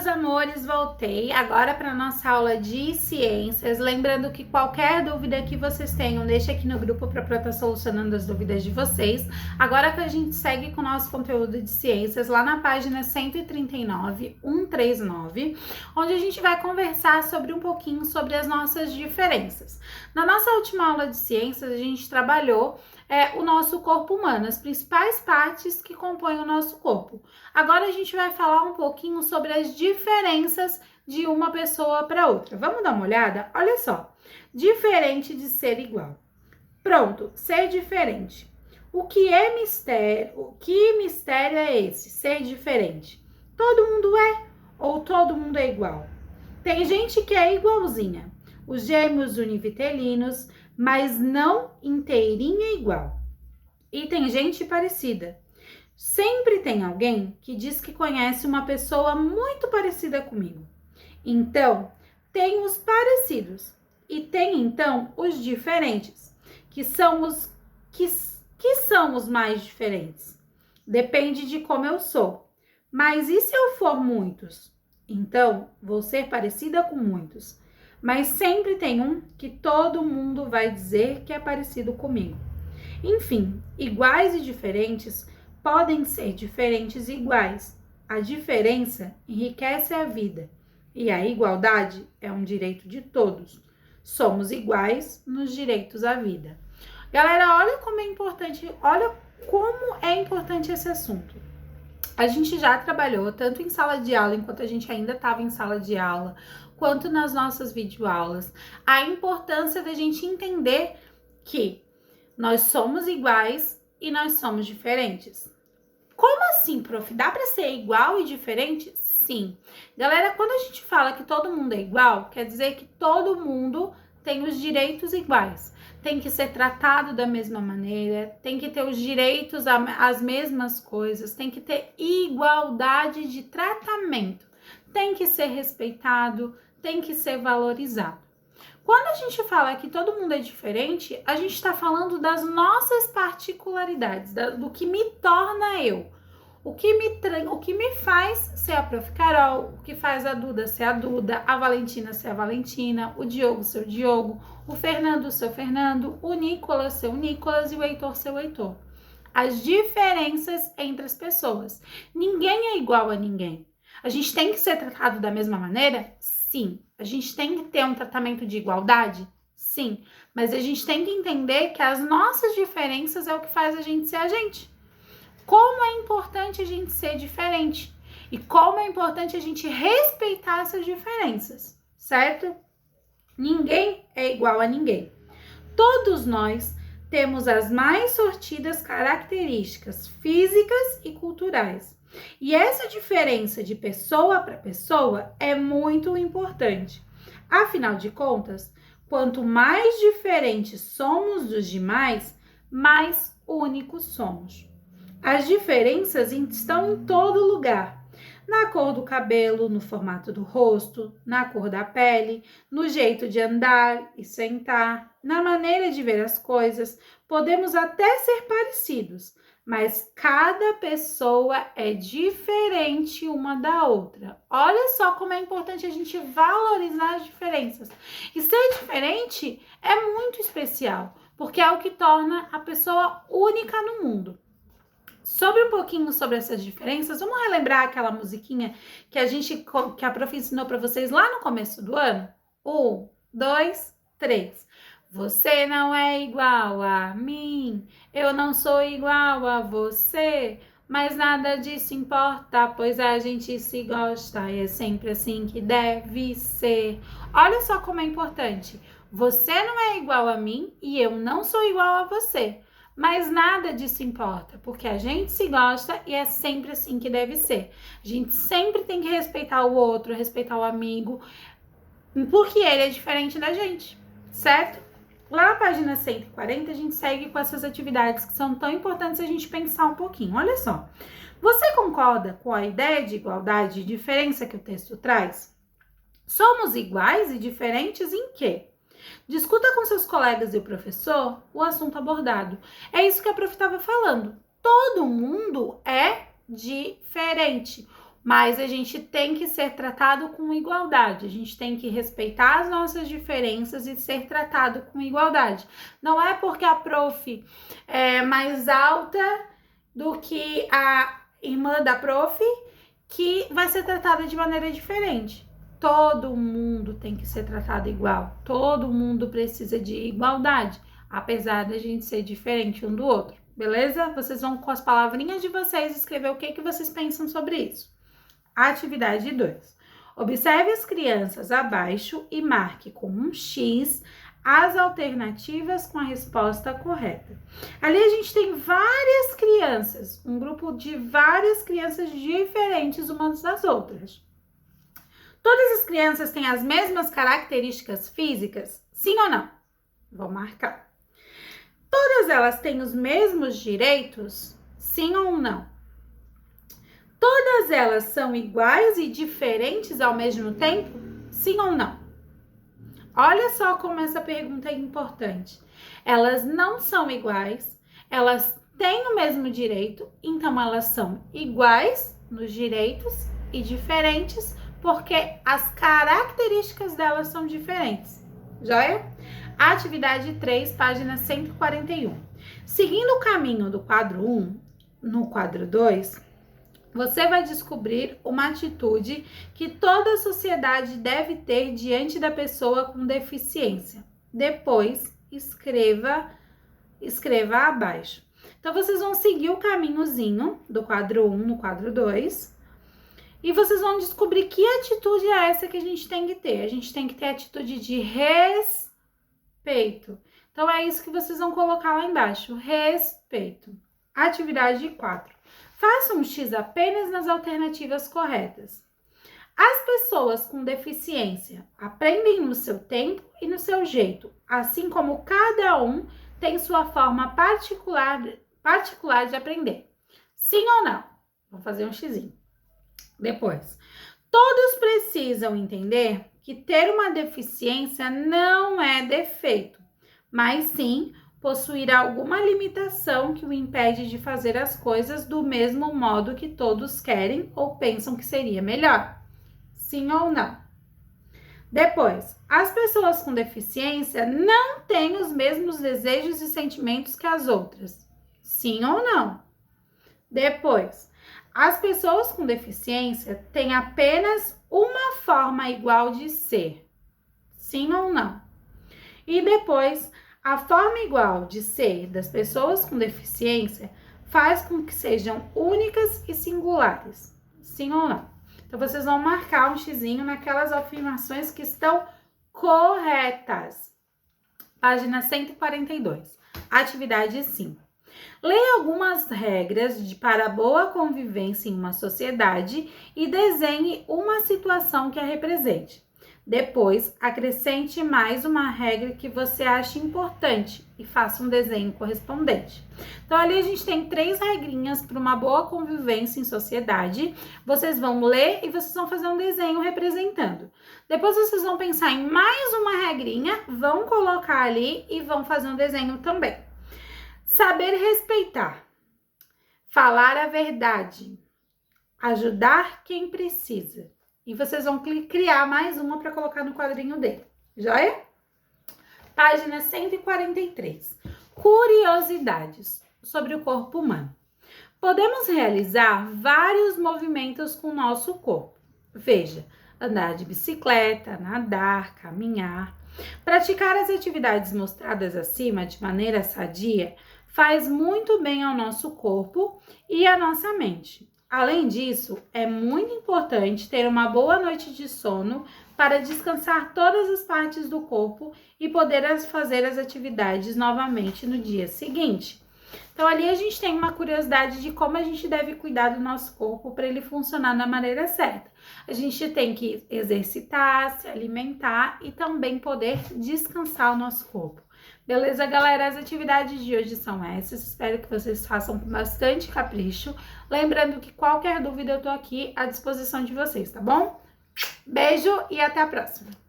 meus amores, voltei agora para nossa aula de ciências. Lembrando que qualquer dúvida que vocês tenham, deixa aqui no grupo para estar solucionando as dúvidas de vocês. Agora que a gente segue com o nosso conteúdo de ciências lá na página 139, onde a gente vai conversar sobre um pouquinho sobre as nossas diferenças. Na nossa última aula de ciências, a gente trabalhou o nosso corpo humano, as principais partes que compõem o nosso corpo. Agora a gente vai falar um pouquinho sobre as diferenças de uma pessoa para outra. Vamos dar uma olhada? Olha só, diferente de ser igual. Pronto, ser diferente. O que é mistério? O que mistério é esse? Ser diferente. Todo mundo é ou todo mundo é igual? Tem gente que é igualzinha, os gêmeos univitelinos, mas não inteirinha igual. E tem gente parecida. Sempre tem alguém que diz que conhece uma pessoa muito parecida comigo. Então, tem os parecidos e tem então os diferentes, que são os que são os mais diferentes. Depende de como eu sou. Mas e se eu for muitos? Então, vou ser parecida com muitos. Mas sempre tem um que todo mundo vai dizer que é parecido comigo. Enfim, iguais e diferentes podem ser diferentes e iguais. A diferença enriquece a vida e a igualdade é um direito de todos. Somos iguais nos direitos à vida. Galera, olha como é importante esse assunto. A gente já trabalhou tanto em sala de aula, enquanto a gente ainda estava em sala de aula, quanto nas nossas videoaulas, a importância da gente entender que nós somos iguais e nós somos diferentes. Como assim, prof? Dá para ser igual e diferente? Sim. Galera, quando a gente fala que todo mundo é igual, quer dizer que todo mundo tem os direitos iguais. Tem que ser tratado da mesma maneira, tem que ter os direitos às mesmas coisas, tem que ter igualdade de tratamento, tem que ser respeitado, tem que ser valorizado. Quando a gente fala que todo mundo é diferente, a gente está falando das nossas particularidades, do que me torna eu. O que me faz ser a Prof. Carol, o que faz a Duda ser a Duda, a Valentina ser a Valentina, o Diogo ser o Diogo, o Fernando ser o Fernando, o Nicolas ser o Nicolas e o Heitor ser o Heitor. As diferenças entre as pessoas. Ninguém é igual a ninguém. A gente tem que ser tratado da mesma maneira? Sim. A gente tem que ter um tratamento de igualdade? Sim. Mas a gente tem que entender que as nossas diferenças é o que faz a gente ser a gente. Como é importante a gente ser diferente e como é importante a gente respeitar essas diferenças, certo? Ninguém é igual a ninguém. Todos nós temos as mais sortidas características físicas e culturais. E essa diferença de pessoa para pessoa é muito importante. Afinal de contas, quanto mais diferentes somos dos demais, mais únicos somos. As diferenças estão em todo lugar. Na cor do cabelo, no formato do rosto, na cor da pele, no jeito de andar e sentar, na maneira de ver as coisas. Podemos até ser parecidos, mas cada pessoa é diferente uma da outra. Olha só como é importante a gente valorizar as diferenças. E ser diferente é muito especial, porque é o que torna a pessoa única no mundo. Sobre um pouquinho sobre essas diferenças, vamos relembrar aquela musiquinha que a prof ensinou para vocês lá no começo do ano? 1, 2, 3. Você não é igual a mim, eu não sou igual a você, mas nada disso importa, pois a gente se gosta e é sempre assim que deve ser. Olha só como é importante. Você não é igual a mim e eu não sou igual a você. Mas nada disso importa, porque a gente se gosta e é sempre assim que deve ser. A gente sempre tem que respeitar o outro, respeitar o amigo, porque ele é diferente da gente, certo? Lá na página 140, a gente segue com essas atividades que são tão importantes a gente pensar um pouquinho. Olha só, você concorda com a ideia de igualdade e diferença que o texto traz? Somos iguais e diferentes em quê? Discuta com seus colegas e o professor o assunto abordado. É isso que a prof estava falando. Todo mundo é diferente. mas a gente tem que ser tratado com igualdade, a gente tem que respeitar as nossas diferenças e ser tratado com igualdade. Não é porque a prof é mais alta do que a irmã da prof que vai ser tratada de maneira diferente. Todo mundo tem que ser tratado igual, todo mundo precisa de igualdade, apesar da gente ser diferente um do outro, beleza? Vocês vão com as palavrinhas de vocês escrever o que vocês pensam sobre isso. Atividade 2. Observe as crianças abaixo e marque com um X as alternativas com a resposta correta. Ali a gente tem várias crianças, um grupo de várias crianças diferentes umas das outras. Todas as crianças têm as mesmas características físicas? Sim ou não? Vou marcar. Todas elas têm os mesmos direitos? Sim ou não? Todas elas são iguais e diferentes ao mesmo tempo? Sim ou não? Olha só como essa pergunta é importante. Elas não são iguais, elas têm o mesmo direito, então elas são iguais nos direitos e diferentes porque as características delas são diferentes. Joia? Atividade 3, página 141. Seguindo o caminho do quadro 1, no quadro 2, você vai descobrir uma atitude que toda a sociedade deve ter diante da pessoa com deficiência. Depois, escreva abaixo. Então, vocês vão seguir o caminhozinho do quadro 1 no quadro 2 e vocês vão descobrir que atitude é essa que a gente tem que ter. A gente tem que ter atitude de respeito. Então, é isso que vocês vão colocar lá embaixo, respeito. Atividade 4. Faça um X apenas nas alternativas corretas. As pessoas com deficiência aprendem no seu tempo e no seu jeito, assim como cada um tem sua forma particular de aprender. Sim ou não? Vou fazer um xizinho. Depois, todos precisam entender que ter uma deficiência não é defeito, mas sim possuir alguma limitação que o impede de fazer as coisas do mesmo modo que todos querem ou pensam que seria melhor. Sim ou não? Depois, as pessoas com deficiência não têm os mesmos desejos e sentimentos que as outras. Sim ou não? Depois, as pessoas com deficiência têm apenas uma forma igual de ser. Sim ou não? E depois, a forma igual de ser das pessoas com deficiência faz com que sejam únicas e singulares. Sim ou não? Então, vocês vão marcar um xizinho naquelas afirmações que estão corretas. Página 142. Atividade 5. Leia algumas regras para boa convivência em uma sociedade e desenhe uma situação que a represente. Depois, acrescente mais uma regra que você acha importante e faça um desenho correspondente. Então, ali a gente tem 3 regrinhas para uma boa convivência em sociedade. Vocês vão ler e vocês vão fazer um desenho representando. Depois, vocês vão pensar em mais uma regrinha, vão colocar ali e vão fazer um desenho também. Saber respeitar, falar a verdade, ajudar quem precisa. E vocês vão criar mais uma para colocar no quadrinho dele, joia? Página 143. Curiosidades sobre o corpo humano. Podemos realizar vários movimentos com o nosso corpo. Veja, andar de bicicleta, nadar, caminhar. Praticar as atividades mostradas acima de maneira sadia faz muito bem ao nosso corpo e à nossa mente. Além disso, é muito importante ter uma boa noite de sono para descansar todas as partes do corpo e poder fazer as atividades novamente no dia seguinte. Então, ali a gente tem uma curiosidade de como a gente deve cuidar do nosso corpo para ele funcionar da maneira certa. A gente tem que exercitar, se alimentar e também poder descansar o nosso corpo. Beleza, galera? As atividades de hoje são essas. Espero que vocês façam com bastante capricho. Lembrando que qualquer dúvida eu tô aqui à disposição de vocês, tá bom? Beijo e até a próxima!